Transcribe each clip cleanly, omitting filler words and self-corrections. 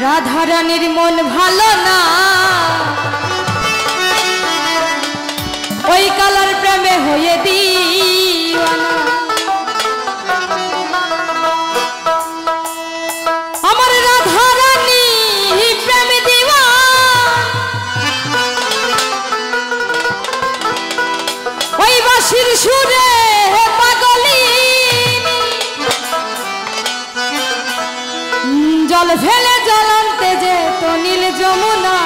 রাধা রানীর মন ভালো না, ওই কালার প্রেমে হয়ে দিওয়ানা। আমার রাধা রানী প্রেম দিওয়ানা, ওই বাঁশির সুরে পাগলি জল ফেলে জ্বলন্তে যে তো নীল যমুনা,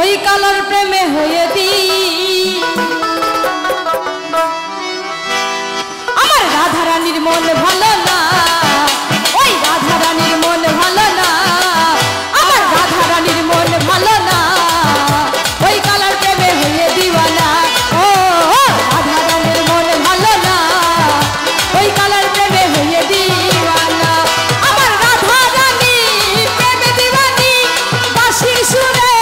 ওই কালার প্রেমে হয়ে দি। আমার রাধা রানীর মন ভালো না, ওই রাধা রানীর মন ভালো না, আমার রাধা রানীর মন ভালো না, ওই কালার প্রেমে হয়ে দিওয়ানা। ও রাধা রানীর মন ভালো না, ওই কালার প্রেমে হয়ে দিওয়ানা। আমার রাধা রানী প্রেমে দিওয়ানি, বাঁশির সুরে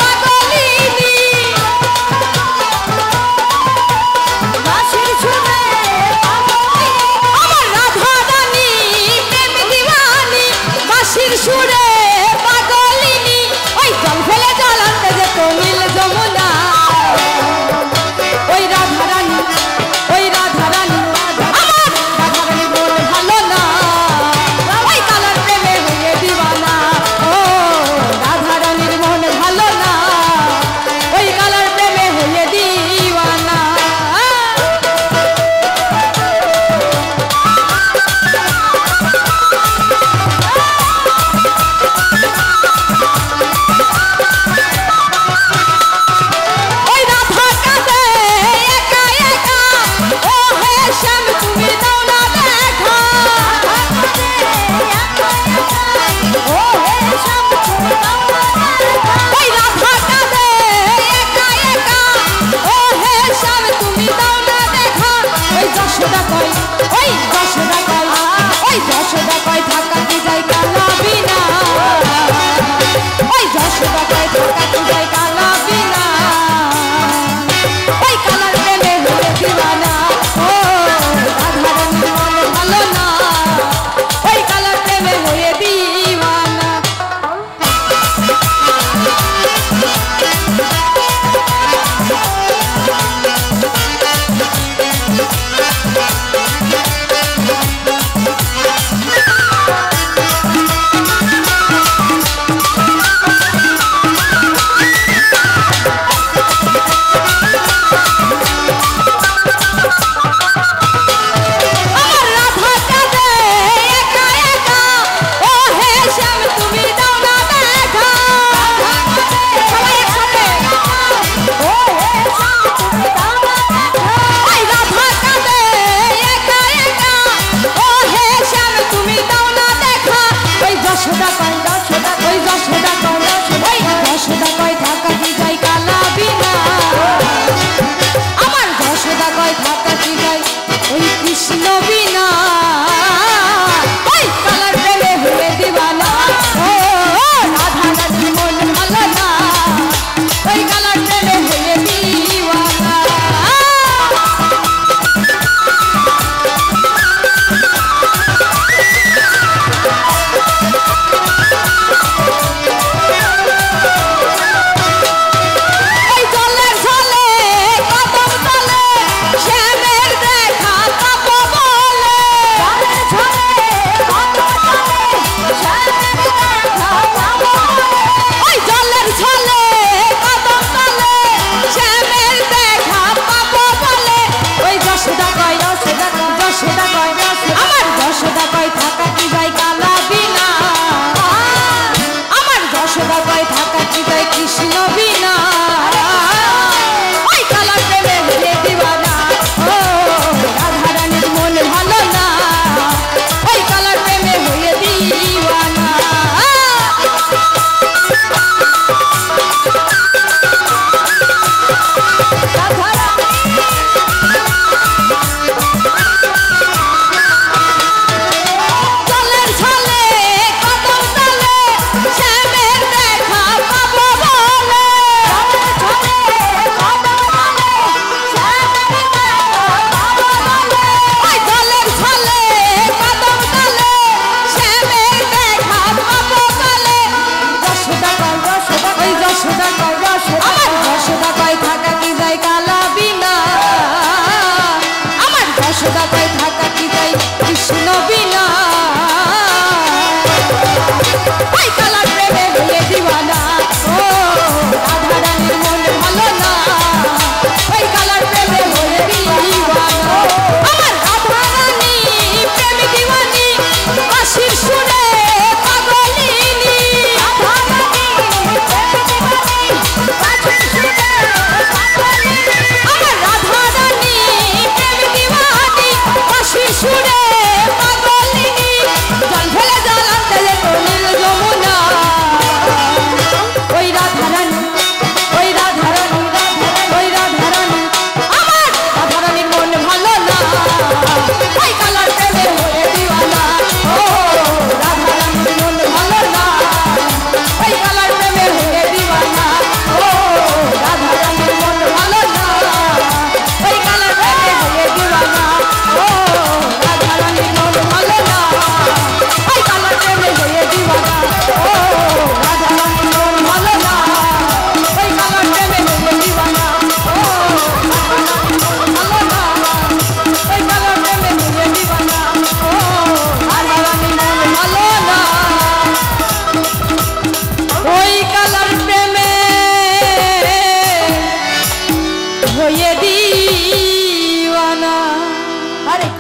পাগলিনী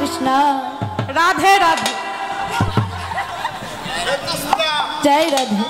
কৃষ্ণ রাধে রাধে জয় রাধে।